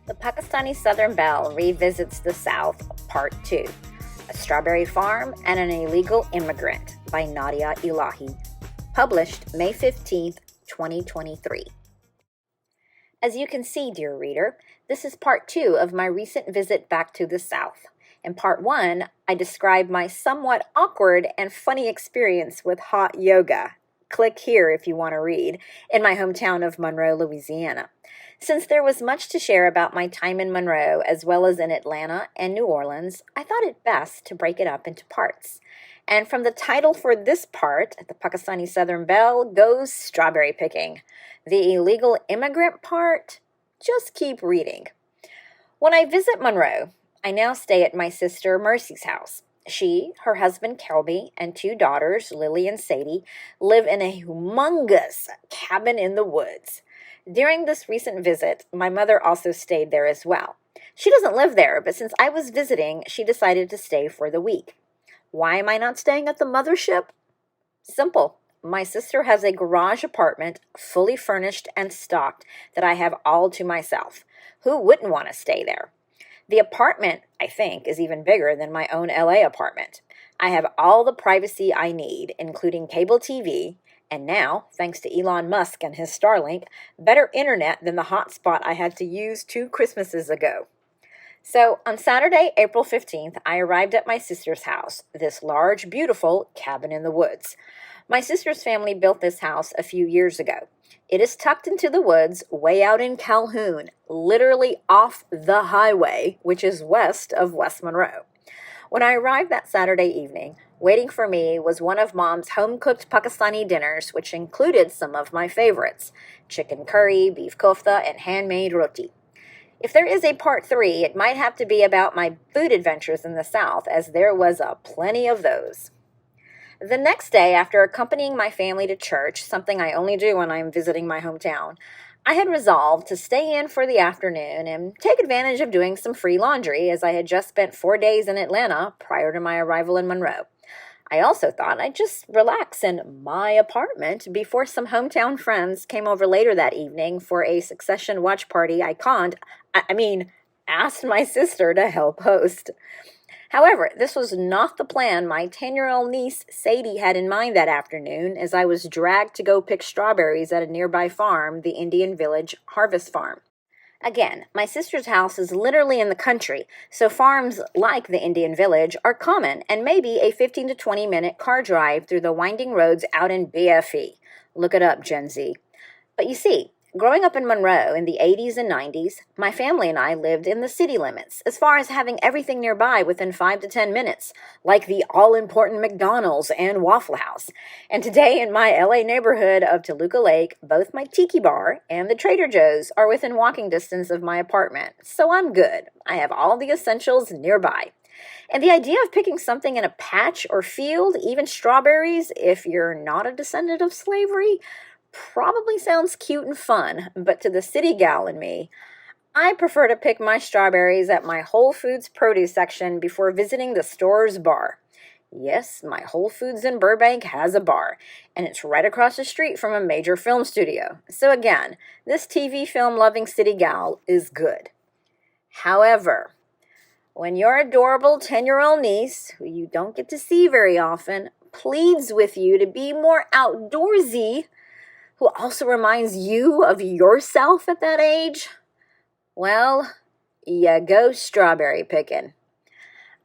The Pakistani Southern Belle revisits the South, Part 2, A Strawberry Farm and an Illegal Immigrant by Nadia Elahi, published May 15, 2023. As you can see, dear reader, this is Part 2 of my recent visit back to the South. In Part 1, I described my somewhat awkward and funny experience with hot yoga. Click here if you want to read, in my hometown of Monroe, Louisiana. Since there was much to share about my time in Monroe as well as in Atlanta and New Orleans, I thought it best to break it up into parts. And from the title for this part, the Pakistani Southern Belle goes strawberry picking. The illegal immigrant part, just keep reading. When I visit Monroe, I now stay at my sister Mercy's house. She, her husband Kelby, and two daughters, Lily and Sadie, live in a humongous cabin in the woods. During this recent visit, my mother also stayed there as well. She doesn't live there, but since I was visiting, she decided to stay for the week. Why am I not staying at the mothership? Simple. My sister has a garage apartment, fully furnished and stocked, that I have all to myself. Who wouldn't want to stay there? The apartment, I think, is even bigger than my own LA apartment. I have all the privacy I need, including cable TV, and now, thanks to Elon Musk and his Starlink, better internet than the hotspot I had to use 2 Christmases ago. So, on Saturday, April 15th, I arrived at my sister's house, this large, beautiful cabin in the woods. My sister's family built this house a few years ago. It is tucked into the woods, way out in Calhoun, literally off the highway, which is west of West Monroe. When I arrived that Saturday evening, waiting for me was one of Mom's home-cooked Pakistani dinners, which included some of my favorites: chicken curry, beef kofta, and handmade roti. If there is a part 3, it might have to be about my food adventures in the South, as there was plenty of those. The next day, after accompanying my family to church, something I only do when I'm visiting my hometown, I had resolved to stay in for the afternoon and take advantage of doing some free laundry, as I had just spent 4 days in Atlanta prior to my arrival in Monroe. I also thought I'd just relax in my apartment before some hometown friends came over later that evening for a Succession watch party asked my sister to help host. However, this was not the plan my 10-year-old niece Sadie had in mind that afternoon, as I was dragged to go pick strawberries at a nearby farm, the Indian Village Harvest Farm. Again, my sister's house is literally in the country, so farms like the Indian Village are common and maybe a 15 to 20 minute car drive through the winding roads out in BFE. Look it up, Gen Z. But you see, growing up in Monroe in the 80s and 90s, my family and I lived in the city limits, as far as having everything nearby within 5 to 10 minutes, like the all-important McDonald's and Waffle House. And today in my LA neighborhood of Toluca Lake, both my tiki bar and the Trader Joe's are within walking distance of my apartment, so I'm good. I have all the essentials nearby. And the idea of picking something in a patch or field, even strawberries, if you're not a descendant of slavery, probably sounds cute and fun, but to the city gal in me, I prefer to pick my strawberries at my Whole Foods produce section before visiting the store's bar. Yes, my Whole Foods in Burbank has a bar, and it's right across the street from a major film studio. So again, this TV film-loving city gal is good. However, when your adorable 10-year-old niece, who you don't get to see very often, pleads with you to be more outdoorsy, who also reminds you of yourself at that age, well, you go strawberry picking.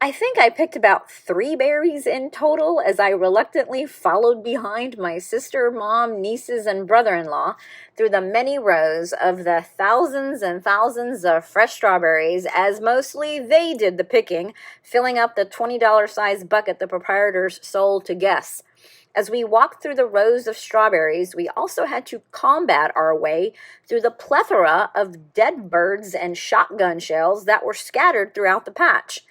I think I picked about 3 berries in total as I reluctantly followed behind my sister, mom, nieces, and brother-in-law through the many rows of the thousands and thousands of fresh strawberries, as mostly they did the picking, filling up the $20 size bucket the proprietors sold to guests. As we walked through the rows of strawberries, we also had to combat our way through the plethora of dead birds and shotgun shells that were scattered throughout the patch.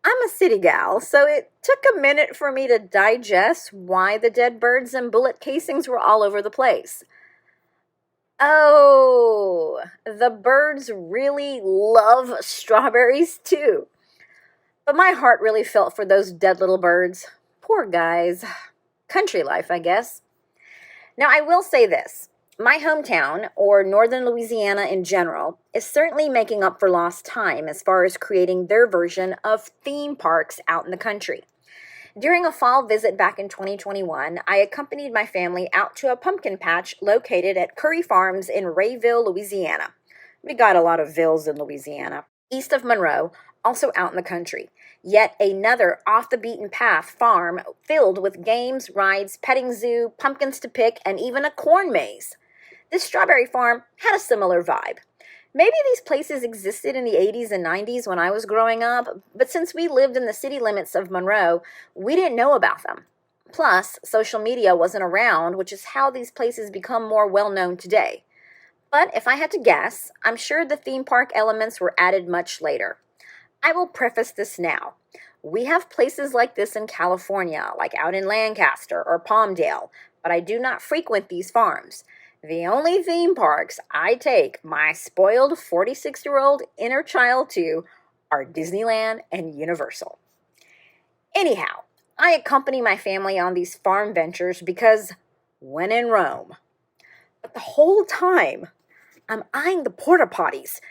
I'm a city gal, so it took a minute for me to digest why the dead birds and bullet casings were all over the place. Oh, the birds really love strawberries too. But my heart really felt for those dead little birds. Poor guys. Country life, I guess. Now, I will say this. My hometown, or northern Louisiana in general, is certainly making up for lost time as far as creating their version of theme parks out in the country. During a fall visit back in 2021, I accompanied my family out to a pumpkin patch located at Curry Farms in Rayville, Louisiana. We got a lot of villes in Louisiana. East of Monroe, also out in the country. Yet another off the beaten path farm filled with games, rides, petting zoo, pumpkins to pick, and even a corn maze. This strawberry farm had a similar vibe. Maybe these places existed in the 80s and 90s when I was growing up, but since we lived in the city limits of Monroe, we didn't know about them. Plus, social media wasn't around, which is how these places become more well known today. But if I had to guess, I'm sure the theme park elements were added much later. I will preface this now. We have places like this in California, like out in Lancaster or Palmdale, but I do not frequent these farms. The only theme parks I take my spoiled 46-year-old inner child to are Disneyland and Universal. Anyhow, I accompany my family on these farm ventures because when in Rome. But the whole time, I'm eyeing the porta potties,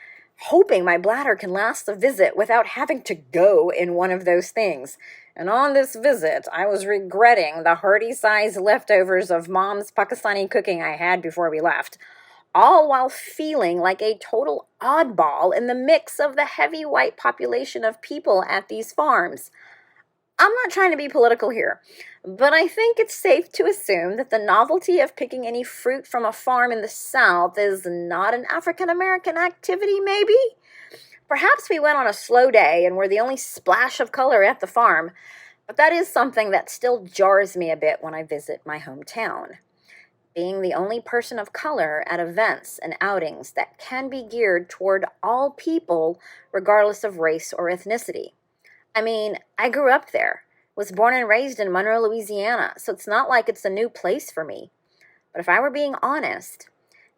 hoping my bladder can last the visit without having to go in one of those things. And on this visit, I was regretting the hearty-sized leftovers of Mom's Pakistani cooking I had before we left, all while feeling like a total oddball in the mix of the heavy white population of people at these farms. I'm not trying to be political here, but I think it's safe to assume that the novelty of picking any fruit from a farm in the South is not an African American activity, maybe? Perhaps we went on a slow day and were the only splash of color at the farm, but that is something that still jars me a bit when I visit my hometown. Being the only person of color at events and outings that can be geared toward all people, regardless of race or ethnicity. I mean, I grew up there, was born and raised in Monroe, Louisiana, so it's not like it's a new place for me. But if I were being honest,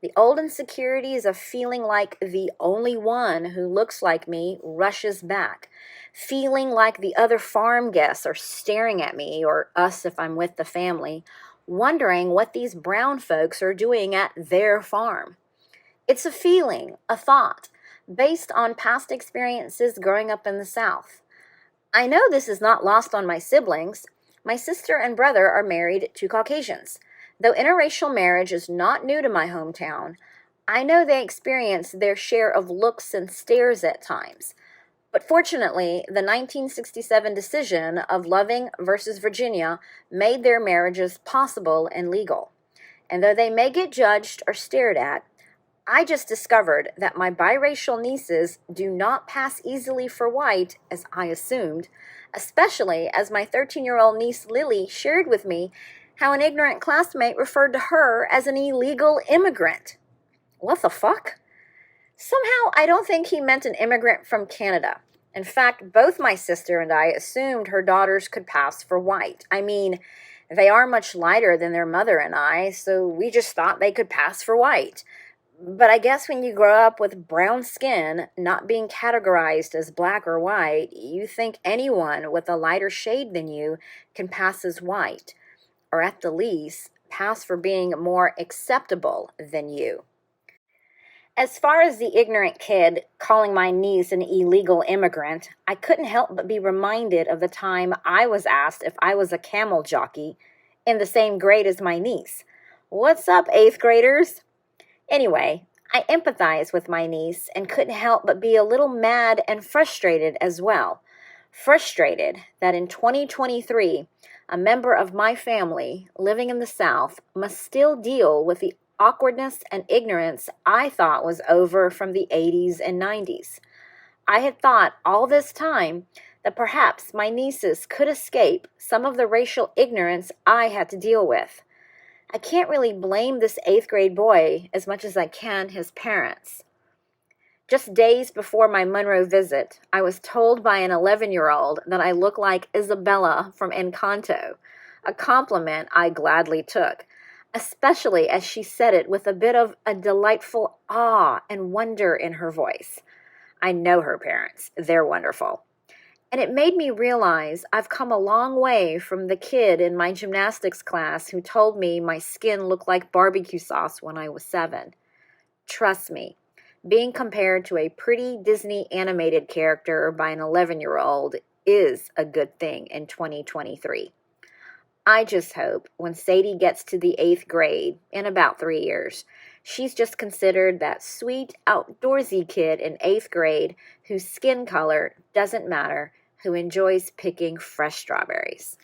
the old insecurities of feeling like the only one who looks like me rushes back, feeling like the other farm guests are staring at me, or us if I'm with the family, wondering what these brown folks are doing at their farm. It's a feeling, a thought, based on past experiences growing up in the South. I know this is not lost on my siblings. My sister and brother are married to Caucasians. Though interracial marriage is not new to my hometown, I know they experience their share of looks and stares at times. But fortunately, the 1967 decision of Loving versus Virginia made their marriages possible and legal. And though they may get judged or stared at, I just discovered that my biracial nieces do not pass easily for white, as I assumed, especially as my 13-year-old niece Lily shared with me how an ignorant classmate referred to her as an illegal immigrant. What the fuck? Somehow, I don't think he meant an immigrant from Canada. In fact, both my sister and I assumed her daughters could pass for white. I mean, they are much lighter than their mother and I, so we just thought they could pass for white. But I guess when you grow up with brown skin, not being categorized as black or white, you think anyone with a lighter shade than you can pass as white, or at the least, pass for being more acceptable than you. As far as the ignorant kid calling my niece an illegal immigrant, I couldn't help but be reminded of the time I was asked if I was a camel jockey in the same grade as my niece. What's up, 8th graders? Anyway, I empathize with my niece and couldn't help but be a little mad and frustrated as well. Frustrated that in 2023, a member of my family living in the South must still deal with the awkwardness and ignorance I thought was over from the 80s and 90s. I had thought all this time that perhaps my nieces could escape some of the racial ignorance I had to deal with. I can't really blame this 8th grade boy as much as I can his parents. Just days before my Monroe visit, I was told by an 11-year-old that I look like Isabella from Encanto, a compliment I gladly took, especially as she said it with a bit of a delightful awe and wonder in her voice. I know her parents. They're wonderful. And it made me realize I've come a long way from the kid in my gymnastics class who told me my skin looked like barbecue sauce when I was 7. Trust me, being compared to a pretty Disney animated character by an 11-year-old is a good thing in 2023. I just hope when Sadie gets to the 8th grade, in about 3 years, she's just considered that sweet, outdoorsy kid in 8th grade whose skin color doesn't matter, who enjoys picking fresh strawberries.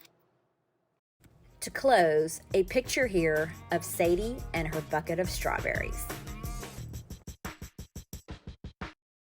To close, a picture here of Sadie and her bucket of strawberries.